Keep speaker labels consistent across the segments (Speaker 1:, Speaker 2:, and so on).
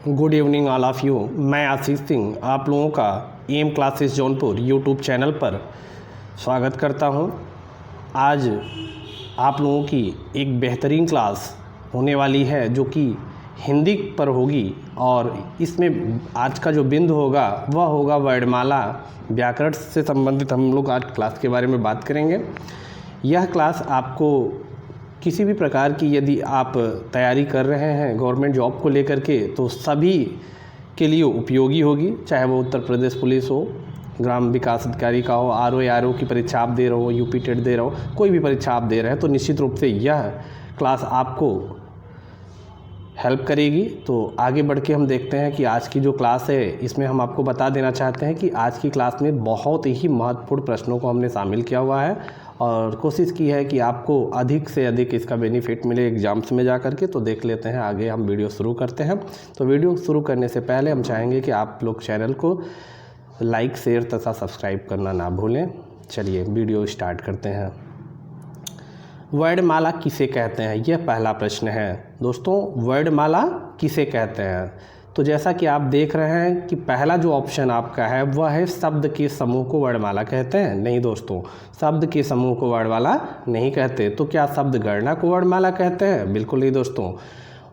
Speaker 1: Good evening all of you. मैं आशीष सिंह आप लोगों का M classes Jaunpur YouTube channel पर स्वागत करता हूं। आज आप लोगों की एक बेहतरीन क्लास होने वाली है जो कि हिंदी पर होगी और इसमें आज का जो बिंदु होगा वह होगा वर्णमाला। व्याकरण से संबंधित हम लोग आज क्लास के बारे में बात करेंगे। यह क्लास आपको किसी भी प्रकार की यदि आप तैयारी कर रहे हैं गवर्नमेंट जॉब को लेकर के तो सभी के लिए उपयोगी होगी, चाहे वो उत्तर प्रदेश पुलिस हो, ग्राम विकास अधिकारी का हो, आरओ की परीक्षा आप दे रहे हो, यूपी टेट दे रहे हो, कोई भी परीक्षा आप दे रहे हैं तो निश्चित रूप से यह क्लास आपको हेल्प करेगी। तो आगे बढ़ के हम देखते हैं कि आज की जो क्लास है इसमें हम आपको बता देना चाहते हैं कि आज की क्लास में बहुत ही महत्वपूर्ण प्रश्नों को हमने शामिल किया हुआ है और कोशिश की है कि आपको अधिक से अधिक इसका बेनिफिट मिले एग्जाम्स में जा कर के। तो देख लेते हैं, आगे हम वीडियो शुरू करते हैं। तो वीडियो शुरू करने से पहले हम चाहेंगे कि आप लोग चैनल को लाइक, शेयर तथा सब्सक्राइब करना ना भूलें। चलिए वीडियो स्टार्ट करते हैं। वर्णमाला किसे कहते हैं, यह पहला प्रश्न है दोस्तों। वर्णमाला किसे कहते हैं? तो जैसा कि आप देख रहे हैं कि पहला जो ऑप्शन आपका है वह है शब्द के समूह को वर्णमाला कहते हैं। नहीं दोस्तों, शब्द के समूह को वर्णमाला नहीं कहते। तो क्या शब्द गणना को वर्णमाला कहते हैं? बिल्कुल नहीं दोस्तों।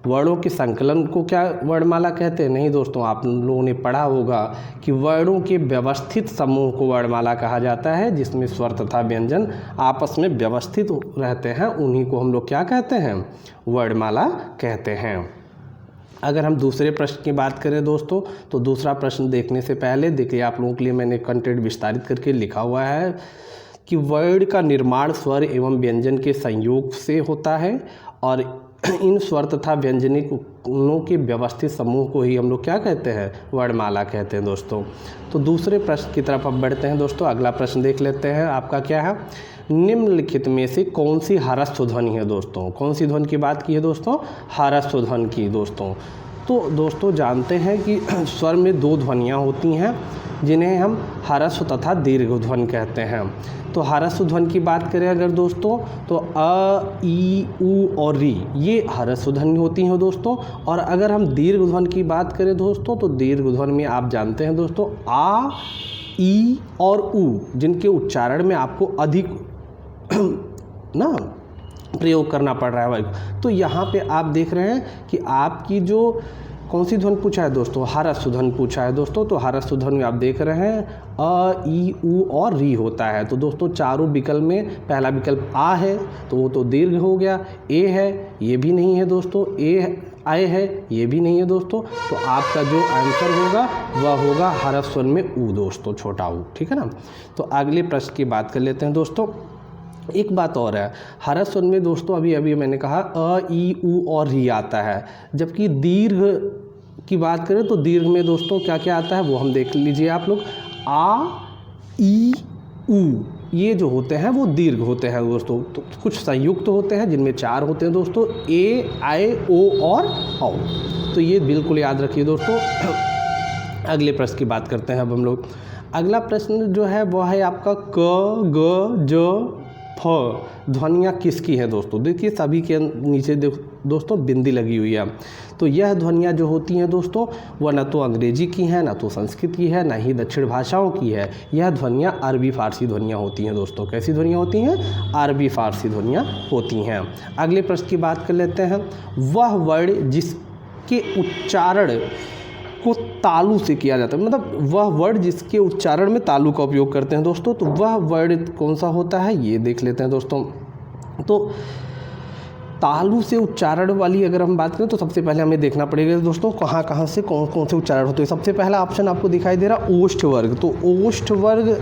Speaker 1: वर्णों के संकलन को क्या वर्णमाला कहते हैं? नहीं दोस्तों। आप लोगों ने पढ़ा होगा कि वर्णों के व्यवस्थित समूह को वर्णमाला कहा जाता है, जिसमें स्वर तथा व्यंजन आपस में व्यवस्थित रहते हैं, उन्हीं को हम लोग क्या कहते हैं? वर्णमाला कहते हैं। अगर हम दूसरे प्रश्न की बात करें दोस्तों, तो दूसरा प्रश्न देखने से पहले देखिए, आप लोगों के लिए मैंने कंटेंट विस्तारित करके लिखा हुआ है कि वर्ण का निर्माण स्वर एवं व्यंजन के संयोग से होता है और इन स्वर तथा व्यंजनों के व्यवस्थित समूह को ही हम लोग क्या कहते हैं? वर्णमाला कहते हैं दोस्तों। तो दूसरे प्रश्न की तरफ अब बढ़ते हैं दोस्तों। अगला प्रश्न देख लेते हैं, आपका क्या है? निम्नलिखित में से कौन सी ह्रस्व ध्वनि है दोस्तों? कौन सी ध्वनि की बात की है दोस्तों? ह्रस्व ध्वनि की दोस्तों। तो दोस्तों जानते हैं कि स्वर में दो ध्वनियाँ होती हैं जिन्हें हम ह्रस्व तथा दीर्घ ध्वनि कहते हैं। तो ह्रस्व ध्वनि की बात करें अगर दोस्तों, तो अ, ई, उ और री ये ह्रस्व ध्वनि होती हैं दोस्तों। और अगर हम दीर्घ ध्वनि की बात करें दोस्तों, तो दीर्घ ध्वनि में आप जानते हैं दोस्तों आ, ई और उ, जिनके उच्चारण में आपको अधिक ना प्रयोग करना पड़ रहा है। तो यहाँ पे आप देख रहे हैं कि आपकी जो कौन सी ध्वनि पूछा है दोस्तों? ह्रस्व ध्वनि पूछा है दोस्तों। तो ह्रस्व ध्वनि में आप देख रहे हैं अ, ई, उ और री होता है। तो दोस्तों चारों विकल्प में पहला विकल्प आ है तो वो तो दीर्घ हो गया, ए है ये भी नहीं है दोस्तों, ए आए है ये भी नहीं है दोस्तों। तो आपका जो आंसर होगा वह होगा ह्रस्व ध्वनि में उ दोस्तों, छोटा उ, ठीक है ना। तो अगले प्रश्न की बात कर लेते हैं दोस्तों। एक बात और है, ह्रस्व ध्वनि में दोस्तों अभी मैंने कहा अ, ई, उ और री आता है, जबकि दीर्घ की बात करें तो दीर्घ में दोस्तों क्या क्या आता है वो हम देख लीजिए आप लोग। आ, ई, उ ये जो होते हैं वो दीर्घ होते हैं दोस्तों। तो कुछ संयुक्त होते हैं जिनमें चार होते हैं दोस्तों, ए, आए, ओ और औ। तो ये बिल्कुल याद रखिए दोस्तों। अगले प्रश्न की बात करते हैं अब हम लोग। अगला प्रश्न जो है वह है आपका क, ग, ज, फ ध्वनियाँ किसकी हैं दोस्तों? देखिए सभी के नीचे दोस्तों बिंदी लगी हुई है। तो यह ध्वनियाँ जो होती हैं दोस्तों वह न तो अंग्रेजी की है, न तो संस्कृत की है, न ही दक्षिण भाषाओं की है। यह ध्वनियाँ अरबी फारसी ध्वनियाँ होती हैं दोस्तों। कैसी ध्वनियाँ होती हैं? अरबी फारसी ध्वनियाँ होती हैं। अगले प्रश्न की बात कर लेते हैं। वह वर्ण जिसके उच्चारण को तालु से किया जाता है, मतलब वह वर्ण जिसके उच्चारण में तालु का उपयोग करते हैं दोस्तों। तो वह वर्ण कौन सा होता है ये देख लेते हैं दोस्तों। तो तालु से उच्चारण वाली अगर हम बात करें तो सबसे पहले हमें देखना पड़ेगा दोस्तों कहाँ से कौन कौन से उच्चारण होते हैं। सबसे पहला ऑप्शन आपको दिखाई दे रहा ओष्ठ वर्ग। तो ओष्ठ वर्ग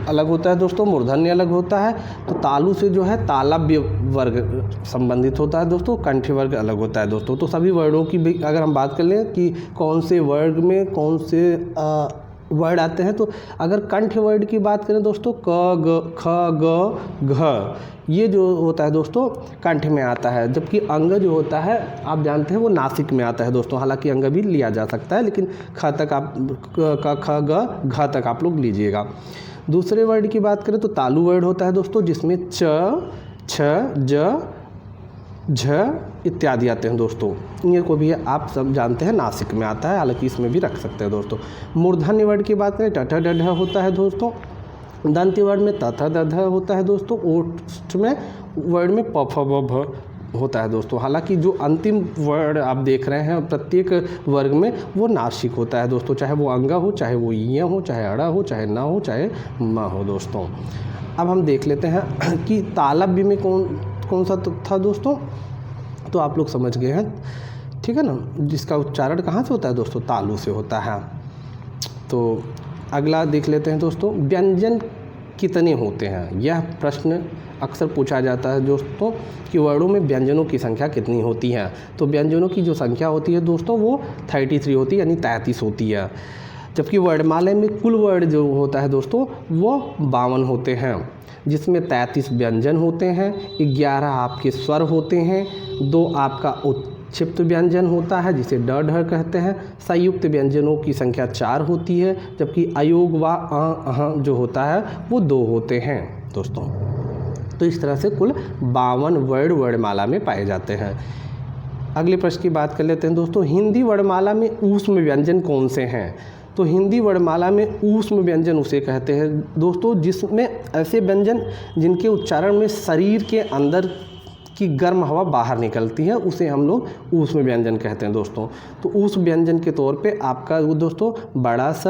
Speaker 1: अलग होता है दोस्तों, मूर्धन्य अलग होता है। तो तालु से जो है तालव्य वर्ग संबंधित होता है दोस्तों, कंठ वर्ग अलग होता है दोस्तों। तो सभी वर्णों की भी अगर हम बात कर लें कि कौन से वर्ग में कौन से वर्ड आते हैं, तो अगर कंठ वर्ड की बात करें दोस्तों क, ग, ख, ग, घ ये जो होता है दोस्तों कंठ में आता है, जबकि अंग जो होता है आप जानते हैं वो नासिक में आता है दोस्तों। हालांकि अंग भी लिया जा सकता है, लेकिन ख तक आप क, ख, ग, घ तक आप लोग लीजिएगा। दूसरे वर्ड की बात करें तो तालु वर्ड होता है दोस्तों, जिसमें च, छ, ज, झ इत्यादि आते हैं दोस्तों। ये को भी आप सब जानते हैं नासिक में आता है, हालांकि इसमें भी रख सकते हैं दोस्तों। मूर्धन्य वर्ड की बात करें टठ डढ होता है दोस्तों। दंती वर्ड में तथ दध होता है दोस्तों। ओष्ठ में वर्ड में प फ ब भ होता है दोस्तों। हालांकि जो अंतिम वर्ड आप देख रहे हैं प्रत्येक वर्ग में वो नासिक होता है दोस्तों, चाहे वो अंगा हो, चाहे वो ईय हो, चाहे अड़ा हो, चाहे न हो, चाहे म हो दोस्तों। अब हम देख लेते हैं कि तालव्य में कौन सा था दोस्तों, तो आप लोग समझ गए हैं, ठीक है ना। जिसका उच्चारण कहाँ से होता है दोस्तों, तालु से होता है। तो अगला देख लेते हैं दोस्तों, व्यंजन कितने होते हैं। यह प्रश्न अक्सर पूछा जाता है दोस्तों कि वर्णों में व्यंजनों की संख्या कितनी होती है। तो व्यंजनों की जो संख्या होती है दोस्तों वो 33 होती है, यानी 33 होती है। जबकि वर्णमाला में कुल वर्ण जो होता है दोस्तों वो 52 होते हैं, जिसमें 33 व्यंजन होते हैं, 11 आपके स्वर होते हैं, 2 आपका उच्छिप्त व्यंजन होता है जिसे ड ढ कहते हैं। संयुक्त व्यंजनों की संख्या 4 होती है, जबकि अयोग व अह जो होता है वो 2 होते हैं दोस्तों। तो इस तरह से कुल 52 वर्ण वर्णमाला में पाए जाते हैं। अगले प्रश्न की बात कर लेते हैं दोस्तों, हिंदी वर्णमाला में ऊष्म व्यंजन कौन से हैं। तो हिंदी वर्णमाला में ऊष्म व्यंजन उसे कहते हैं दोस्तों जिसमें ऐसे व्यंजन जिनके उच्चारण में शरीर के अंदर की गर्म हवा बाहर निकलती है, उसे हम लोग ऊष्म व्यंजन कहते हैं दोस्तों। तो ऊष्म व्यंजन के तौर पे आपका वो दोस्तों बड़ा स,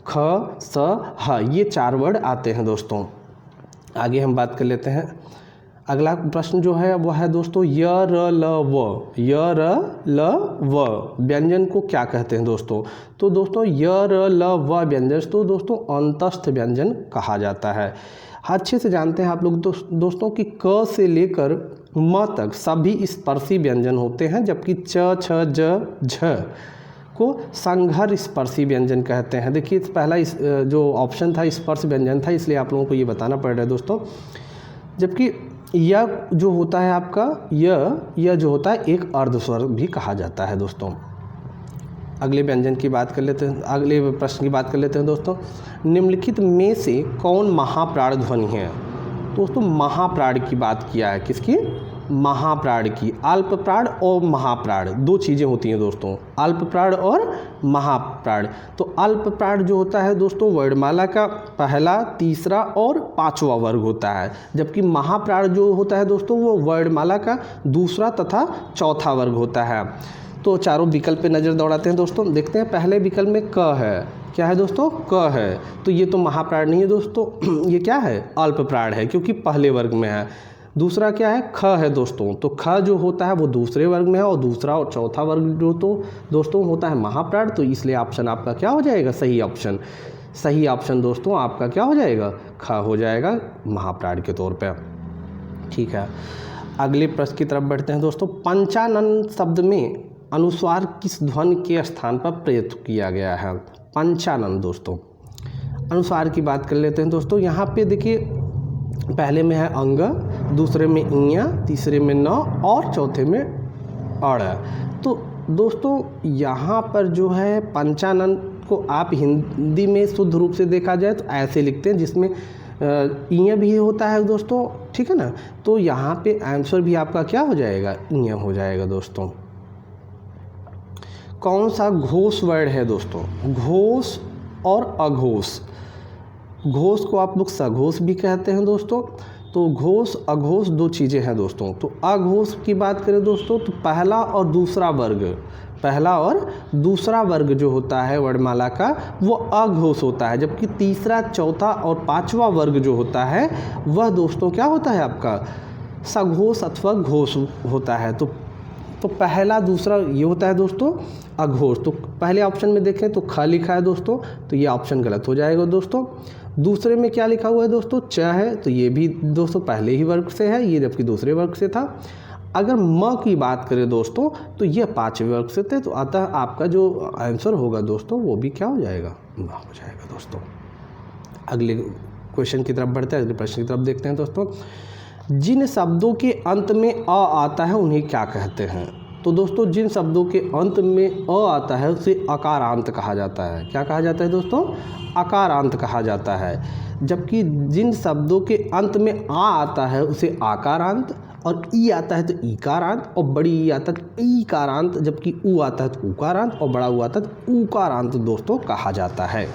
Speaker 1: ख, स, ह ये 4 वर्ड आते हैं दोस्तों। आगे हम बात कर लेते हैं। अगला प्रश्न जो है वह है दोस्तों य र ल व। य र ल व व्यंजन को क्या कहते हैं दोस्तों। तो दोस्तों य र ल व व्यंजन तो दोस्तों अंतस्थ व्यंजन कहा जाता है। अच्छे से जानते हैं आप लोग दोस्तों कि क से लेकर म तक सभी स्पर्शी व्यंजन होते हैं, जबकि च, छ, ज, झ को संघर स्पर्शी व्यंजन कहते हैं। देखिए पहला जो ऑप्शन था स्पर्श व्यंजन था, इसलिए आप लोगों को ये बताना पड़ रहा है दोस्तों। जबकि यह जो होता है आपका यह जो होता है एक अर्धस्वर भी कहा जाता है दोस्तों। अगले व्यंजन की बात कर लेते हैं, अगले प्रश्न की बात कर लेते हैं दोस्तों। निम्नलिखित में से कौन महाप्राण ध्वनि है। दोस्तों महाप्राण की बात किया है, किसकी, महाप्राण की। अल्प प्राण और महाप्राण 2 चीज़ें होती हैं दोस्तों, अल्प प्राण और महाप्राण। तो अल्प प्राण जो होता है दोस्तों वर्णमाला का पहला, तीसरा और 5वां वर्ग होता है, जबकि महाप्राण जो होता है दोस्तों वो वर्णमाला का दूसरा तथा चौथा वर्ग होता है। तो चारों विकल्प पे नज़र दौड़ाते हैं दोस्तों। देखते हैं पहले विकल्प में क है, क्या है दोस्तों, क है। तो ये तो महाप्राण नहीं है दोस्तों, ये क्या है, अल्प प्राण है क्योंकि पहले वर्ग में है। दूसरा क्या है, ख है दोस्तों। तो ख जो होता है वो दूसरे वर्ग में है, और दूसरा और चौथा वर्ग जो तो दोस्तों होता है महाप्राण। तो इसलिए ऑप्शन आपका क्या हो जाएगा, सही ऑप्शन। सही ऑप्शन दोस्तों आपका क्या हो जाएगा, ख हो जाएगा महाप्राण के तौर पे। ठीक है, अगले प्रश्न की तरफ बढ़ते हैं दोस्तों। पंचानन शब्द में अनुस्वार किस ध्वनि के स्थान पर प्रयुक्त किया गया है। पंचानन दोस्तों, अनुस्वार की बात कर लेते हैं दोस्तों। यहाँ पे देखिए पहले में है अंग, दूसरे में इया, तीसरे में न और चौथे में अड़। तो दोस्तों यहाँ पर जो है पंचानन को आप हिंदी में शुद्ध रूप से देखा जाए तो ऐसे लिखते हैं, जिसमें इया भी होता है दोस्तों, ठीक है ना। तो यहाँ पे आंसर भी आपका क्या हो जाएगा, इया हो जाएगा दोस्तों। कौन सा घोष वर्ड है दोस्तों, घोष और अघोष। घोष को आप लोग सघोष भी कहते हैं दोस्तों। तो घोष अघोष 2 चीज़ें हैं दोस्तों। तो अघोष की बात करें दोस्तों तो पहला और दूसरा वर्ग जो होता है वर्णमाला का वो अघोष होता है, जबकि तीसरा, चौथा और 5वां वर्ग जो होता है वह दोस्तों क्या होता है आपका, सघोष अथवा घोष होता है। तो पहला दूसरा ये होता है दोस्तों अघोष। तो पहले ऑप्शन में देखें तो ख लिखा है दोस्तों, तो ये ऑप्शन गलत हो जाएगा दोस्तों। दूसरे में क्या लिखा हुआ है दोस्तों, च है, तो ये भी दोस्तों पहले ही वर्ग से है, ये जबकि दूसरे वर्ग से था। अगर म की बात करें दोस्तों तो ये 5वें वर्ग से थे। तो अतः आपका जो आंसर होगा दोस्तों वो भी क्या हो जाएगा, म हो जाएगा दोस्तों। अगले क्वेश्चन की तरफ बढ़ते हैं, अगले प्रश्न की तरफ देखते हैं दोस्तों। जिन शब्दों के अंत में अ आता है उन्हें क्या कहते हैं। तो दोस्तों जिन शब्दों के अंत में अ आता है उसे अकारांत कहा जाता है। क्या कहा जाता है दोस्तों, अकारांत कहा जाता है। जबकि जिन शब्दों के अंत में आ आता है उसे आकारांत, और ई आता है तो ईकारांत, और बड़ी ई आता है तो ईकारांत, जबकि ऊ आता है तो उकारांत, और बड़ा ऊ आता है तो ऊकारांत दोस्तों कहा जाता है।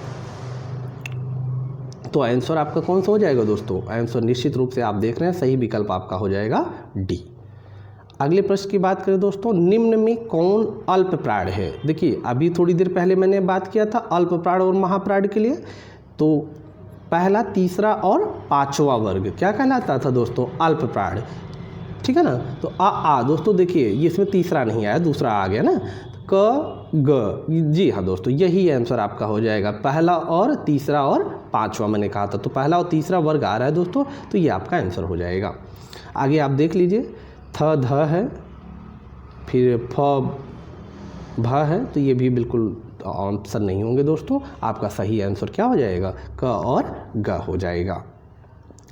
Speaker 1: तो आंसर आपका कौन सा हो जाएगा दोस्तों? आंसर निश्चित रूप से आप देख रहे हैं सही विकल्प आपका हो जाएगा डी। अगले प्रश्न की बात करें दोस्तों, निम्न में कौन अल्प प्राण है? देखिए अभी थोड़ी देर पहले मैंने बात किया था अल्प प्राण और महाप्राण के लिए, तो पहला, तीसरा और पांचवा वर्ग क्या कहलाता था दोस्तों? अल्प प्राण, ठीक है ना। तो आ दोस्तों देखिए ये इसमें तीसरा नहीं आया, दूसरा आ गया ना, क ग, जी हाँ दोस्तों यही आंसर आपका हो जाएगा। पहला और तीसरा और पांचवा मैंने कहा था, तो पहला और तीसरा वर्ग आ रहा है दोस्तों, तो ये आपका आंसर हो जाएगा। आगे आप देख लीजिए, थ ध है, फिर फ भ है, तो ये भी बिल्कुल आंसर नहीं होंगे दोस्तों। आपका सही आंसर क्या हो जाएगा? क और ग हो जाएगा।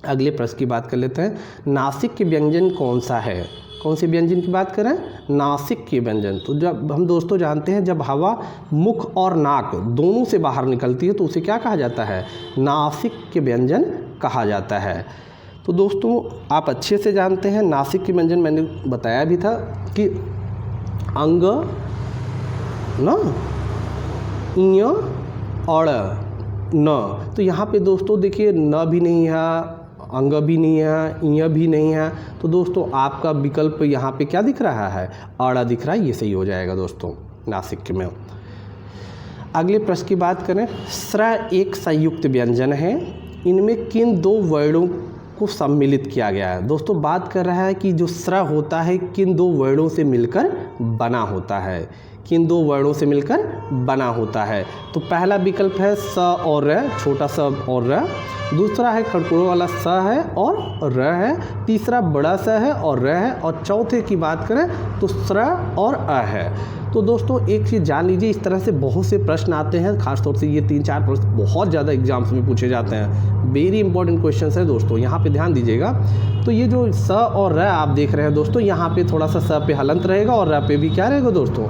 Speaker 1: अगले प्रश्न की बात कर लेते हैं, नासिक के व्यंजन कौन सा है? कौन से व्यंजन की बात करें? नासिक के व्यंजन। तो जब हम दोस्तों जानते हैं जब हवा मुख और नाक दोनों से बाहर निकलती है तो उसे क्या कहा जाता है? नासिक के व्यंजन कहा जाता है। तो दोस्तों आप अच्छे से जानते हैं नासिक के व्यंजन, मैंने बताया भी था कि अंग न, इय और न। तो यहाँ पे दोस्तों देखिए न भी नहीं है, अंग भी नहीं है, इय भी नहीं है, तो दोस्तों आपका विकल्प यहाँ पे क्या दिख रहा है? अड़ा दिख रहा है, ये सही हो जाएगा दोस्तों नासिक में। अगले प्रश्न की बात करें, स्र एक संयुक्त व्यंजन है, इनमें किन दो वर्णों को सम्मिलित किया गया है? दोस्तों बात कर रहा है कि जो स्र होता है किन दो वर्णों से मिलकर बना होता है, किन दो वर्णों से मिलकर बना होता है? तो पहला विकल्प है स और र, छोटा स और र, दूसरा है खड़कुड़ों वाला स है और र है, तीसरा बड़ा स है और र है, और चौथे की बात करें तो स्र और अ है। तो दोस्तों एक चीज़ जान लीजिए, इस तरह से बहुत से प्रश्न आते हैं, खासतौर से ये 3-4 प्रश्न बहुत ज़्यादा एग्जाम्स में पूछे जाते हैं, वेरी इंपॉर्टेंट क्वेश्चन है दोस्तों, यहाँ पे ध्यान दीजिएगा। तो ये जो स और र आप देख रहे हैं दोस्तों, यहाँ पे थोड़ा सा स पे हलंत रहेगा और र पे भी क्या रहेगा दोस्तों?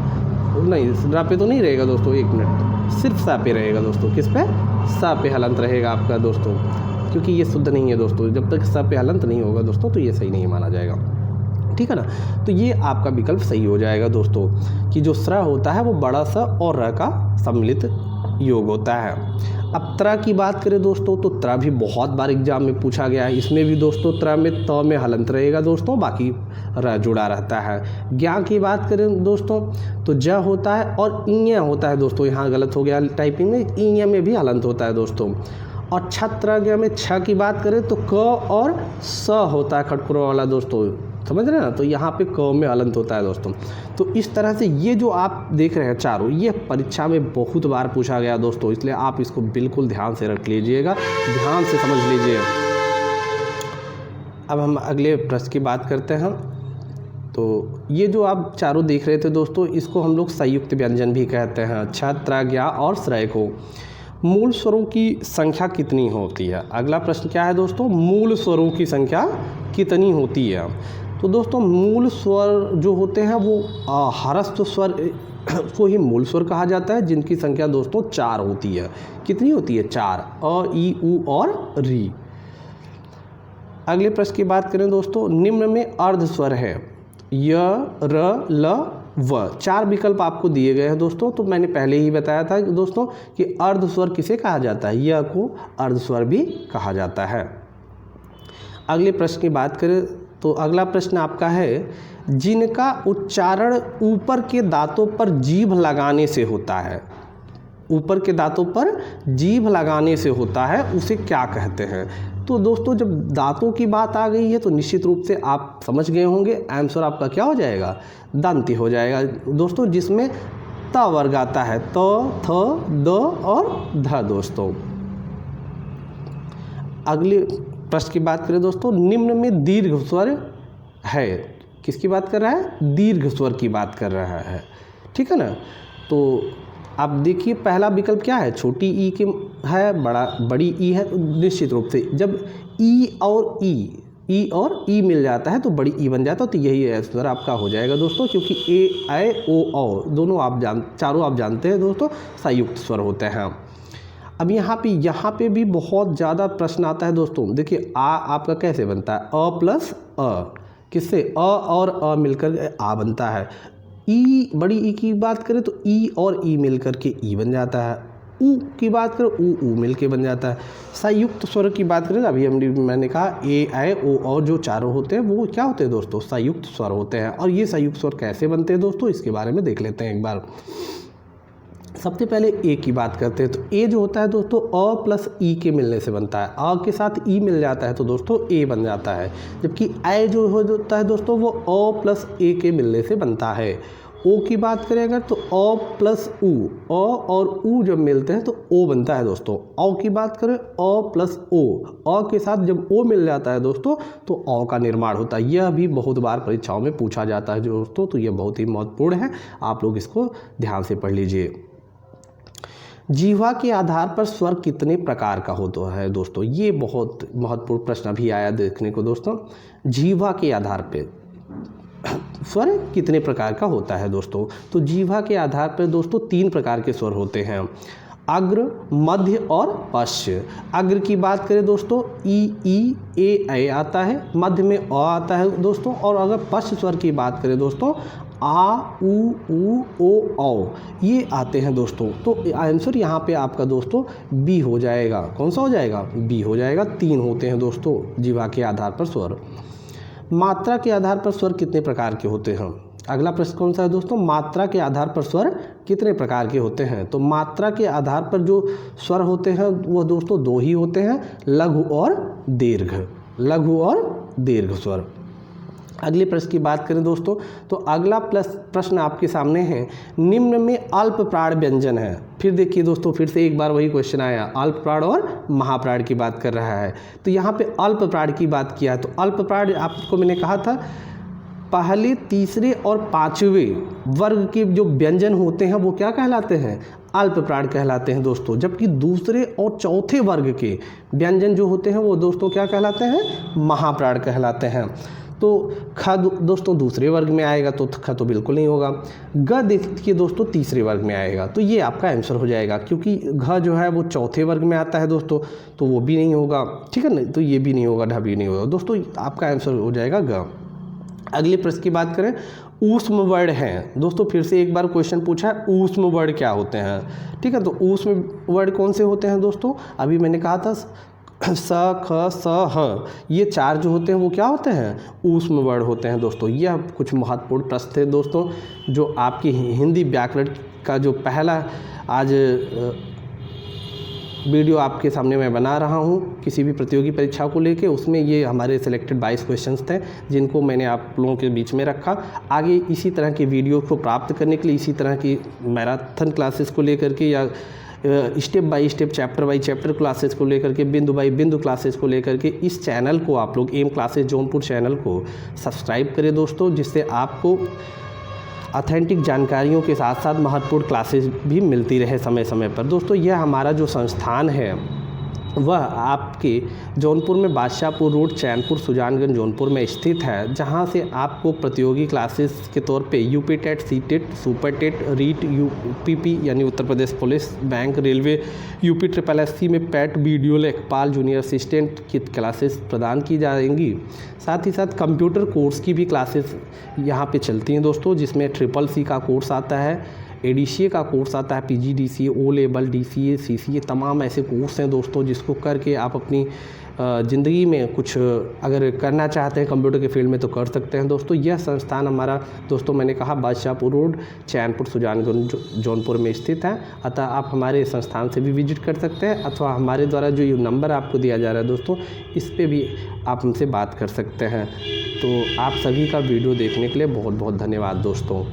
Speaker 1: नहीं, र पे तो नहीं रहेगा दोस्तों, एक मिनट, सिर्फ स पे रहेगा दोस्तों। किस पे? स पे हलंत रहेगा आपका दोस्तों, क्योंकि ये शुद्ध नहीं है दोस्तों। जब तक स पे हलंत नहीं होगा दोस्तों तो ये सही नहीं माना जाएगा, ठीक है ना। तो ये आपका विकल्प सही हो जाएगा दोस्तों, कि जो स्र होता है वो बड़ा स और र का सम्मिलित योग होता है। अब त्र की बात करें दोस्तों, तो त्र भी बहुत बार एग्जाम में पूछा गया है। इसमें भी दोस्तों त्र में त में हलंत रहेगा दोस्तों, बाकी र जुड़ा रहता है। ज्ञा की बात करें दोस्तों तो ज होता है और इय होता है दोस्तों, यहाँ गलत हो गया टाइपिंग में, इय में भी हलंत होता है दोस्तों। और छत्रज्ञ में छ की बात करें तो क और स होता है खटखुरा वाला दोस्तों, समझ रहे हैं ना। तो यहाँ पे क में हलंत होता है दोस्तों। तो इस तरह से ये जो आप देख रहे हैं चारों, ये परीक्षा में बहुत बार पूछा गया दोस्तों, इसलिए आप इसको बिल्कुल ध्यान से रख लीजिएगा, ध्यान से समझ लीजिए। अब हम अगले प्रश्न की बात करते हैं। तो ये जो आप चारों देख रहे थे दोस्तों, इसको हम लोग संयुक्त व्यंजन भी कहते हैं, छ, त्र, ज्ञा और श्रय को। मूल स्वरों की संख्या कितनी होती है? अगला प्रश्न क्या है दोस्तों? मूल स्वरों की संख्या कितनी होती है? तो दोस्तों मूल स्वर जो होते हैं वो ह्रस्व स्वर को ही मूल स्वर कहा जाता है, जिनकी संख्या दोस्तों 4 होती है। कितनी होती है? 4, अ, ई, उ और री। अगले प्रश्न की बात करें दोस्तों, निम्न में अर्ध स्वर है य, र, ल, व। 4 विकल्प आपको दिए गए हैं दोस्तों। तो मैंने पहले ही बताया था कि दोस्तों कि अर्ध स्वर किसे कहा जाता है? य को अर्ध स्वर भी कहा जाता है। अगले प्रश्न की बात करें तो अगला प्रश्न आपका है, जिनका उच्चारण ऊपर के दांतों पर जीभ लगाने से होता है, ऊपर के दांतों पर जीभ लगाने से होता है, उसे क्या कहते हैं? तो दोस्तों जब दांतों की बात आ गई है तो निश्चित रूप से आप समझ गए होंगे, आंसर आपका क्या हो जाएगा? दंती हो जाएगा दोस्तों, जिसमें त वर्ग आता है, त, थ, द और ध दोस्तों। अगले प्रश्न की बात करें दोस्तों, निम्न में दीर्घ स्वर है, किसकी बात कर रहा है? दीर्घ स्वर की बात कर रहा है, ठीक है ना। तो आप देखिए पहला विकल्प क्या है? छोटी ई की है, बड़ी ई है। तो निश्चित रूप से जब ई और ई मिल जाता है तो बड़ी ई बन जाता है, तो यही आंसर आपका हो जाएगा दोस्तों, क्योंकि ए, ऐ, ओ, औ दोनों चारों आप जानते हैं दोस्तों संयुक्त स्वर होते हैं। अब यहाँ पे भी बहुत ज़्यादा प्रश्न आता है दोस्तों। देखिए आ आपका कैसे बनता है? अ प्लस अ, किससे? अ और अ मिलकर आ बनता है। ई, बड़ी ई की बात करें तो ई और ई मिलकर के ई बन जाता है। ऊ की बात करें ऊ मिल के बन जाता है। संयुक्त स्वर की बात करें, अभी मैंने कहा ए ऐ ओ और जो चारों होते हैं वो क्या होते हैं दोस्तों? संयुक्त स्वर होते हैं। और ये संयुक्त स्वर कैसे बनते हैं दोस्तों, इसके बारे में देख लेते हैं एक बार। सबसे पहले ए की बात करते हैं। तो ए जो होता है दोस्तों अ प्लस ई के मिलने से बनता है। अ के साथ ई मिल जाता है तो दोस्तों ए बन जाता है। जबकि ऐ जो होता है दोस्तों वो अ प्लस ए के मिलने से बनता है। ओ की बात करें अगर तो अ प्लस ऊ, अ और ऊ जब मिलते हैं तो ओ बनता है दोस्तों। औ की बात करें अ प्लस ओ, अ के साथ जब ओ मिल जाता है दोस्तों तो औ का निर्माण होता है। यह भी बहुत बार परीक्षाओं में पूछा जाता है दोस्तों, तो यह बहुत ही महत्वपूर्ण है, आप लोग इसको ध्यान से पढ़ लीजिए। जीवा के आधार पर स्वर कितने प्रकार का होता है दोस्तों? ये बहुत महत्वपूर्ण प्रश्न अभी आया देखने को दोस्तों। जीवा के आधार पे स्वर कितने प्रकार का होता है दोस्तों? तो जीवा के आधार पर दोस्तों 3 प्रकार के स्वर होते हैं, अग्र, मध्य और पश्च। अग्र की बात करें दोस्तों ई ए आता है, मध्य में अ आता है दोस्तों। और अगर पश्च स्वर की बात करें दोस्तों आ ऊ ओ औ ये आते हैं दोस्तों। तो आंसर यहाँ पे आपका दोस्तों बी हो जाएगा। कौन सा हो जाएगा? बी हो जाएगा। 3 होते हैं दोस्तों जीवा के आधार पर स्वर। मात्रा के आधार पर स्वर कितने प्रकार के होते हैं? अगला प्रश्न कौन सा है दोस्तों? मात्रा के आधार पर स्वर कितने प्रकार के होते हैं? तो मात्रा के आधार पर जो स्वर होते हैं वो दोस्तों 2 ही होते हैं, लघु और दीर्घ। लघु और दीर्घ स्वर। अगले प्रश्न की बात करें दोस्तों तो अगला प्रश्न आपके सामने है, निम्न में अल्प प्राण व्यंजन है। फिर देखिए दोस्तों, फिर से एक बार वही क्वेश्चन आया, अल्प प्राण और महाप्राण की बात कर रहा है। तो यहाँ पे अल्प प्राण की बात किया है। तो अल्प प्राण आपको मैंने कहा था पहले, तीसरे और 5वें वर्ग के जो व्यंजन होते हैं वो क्या कहलाते हैं? अल्प प्राण कहलाते हैं दोस्तों। जबकि दूसरे और चौथे वर्ग के व्यंजन जो होते हैं वो दोस्तों क्या कहलाते हैं? महाप्राण कहलाते हैं। तो ख दोस्तों दूसरे वर्ग में आएगा तो ख तो बिल्कुल नहीं होगा। ग देखिए दोस्तों तीसरे वर्ग में आएगा, तो ये आपका आंसर हो जाएगा। क्योंकि घ जो है वो चौथे वर्ग में आता है दोस्तों, तो वो भी नहीं होगा, ठीक है ना। तो ये भी नहीं होगा, ढ भी नहीं होगा दोस्तों, आपका आंसर हो जाएगा ग। अगले प्रश्न की बात करें, ऊष्म वर्ण हैं दोस्तों। फिर से एक बार क्वेश्चन पूछा है, ऊष्म वर्ण क्या होते हैं? ठीक है, तो ऊष्म वर्ण कौन से होते हैं दोस्तों? अभी मैंने कहा था स, ख, स, ह, ये 4 जो होते हैं वो क्या होते हैं? ऊष्म वर्ण होते हैं दोस्तों। यह कुछ महत्वपूर्ण प्रश्न थे दोस्तों, जो आपकी हिंदी व्याकरण का जो पहला आज वीडियो आपके सामने मैं बना रहा हूँ किसी भी प्रतियोगी परीक्षा को लेके, उसमें ये हमारे सिलेक्टेड 22 क्वेश्चंस थे जिनको मैंने आप लोगों के बीच में रखा। आगे इसी तरह के वीडियो को प्राप्त करने के लिए, इसी तरह की मैराथन क्लासेस को लेकर के या step by step, chapter by chapter classes को लेकर के, बिंदु बाय बिंदु क्लासेस को लेकर के, इस चैनल को आप लोग एम क्लासेस जौनपुर चैनल को सब्सक्राइब करें दोस्तों, जिससे आपको ऑथेंटिक जानकारियों के साथ साथ महत्वपूर्ण क्लासेस भी मिलती रहे समय समय पर। दोस्तों यह हमारा जो संस्थान है वह आपके जौनपुर में बादशाहपुर रोड, चैनपुर, सुजानगंज जौनपुर में स्थित है, जहां से आपको प्रतियोगी क्लासेस के तौर पे UP TET, C TET, super TET, REET, UPP यानी Uttar Pradesh police, bank, railway, UP SSSC में पैट, बीडीओ, लेखपाल, जूनियर असिस्टेंट की क्लासेस प्रदान की जाएंगी। साथ ही साथ कंप्यूटर कोर्स की भी क्लासेस यहाँ पे चलती हैं दोस्तों, जिसमें SSSC का कोर्स आता है, ADCA का कोर्स आता है, PGDCA, O level, DCA, CCA, तमाम ऐसे कोर्स हैं दोस्तों जिसको करके आप अपनी ज़िंदगी में कुछ अगर करना चाहते हैं कंप्यूटर के फील्ड में तो कर सकते हैं दोस्तों। यह संस्थान हमारा दोस्तों मैंने कहा बादशाहपुर रोड, चैनपुर, सुजानगंज जौनपुर में स्थित है। अतः आप हमारे संस्थान से भी विजिट कर सकते हैं, अथवा हमारे द्वारा जो ये नंबर आपको दिया जा रहा है दोस्तों, इस पर भी आप हमसे बात कर सकते हैं। तो आप सभी का वीडियो देखने के लिए बहुत बहुत धन्यवाद दोस्तों।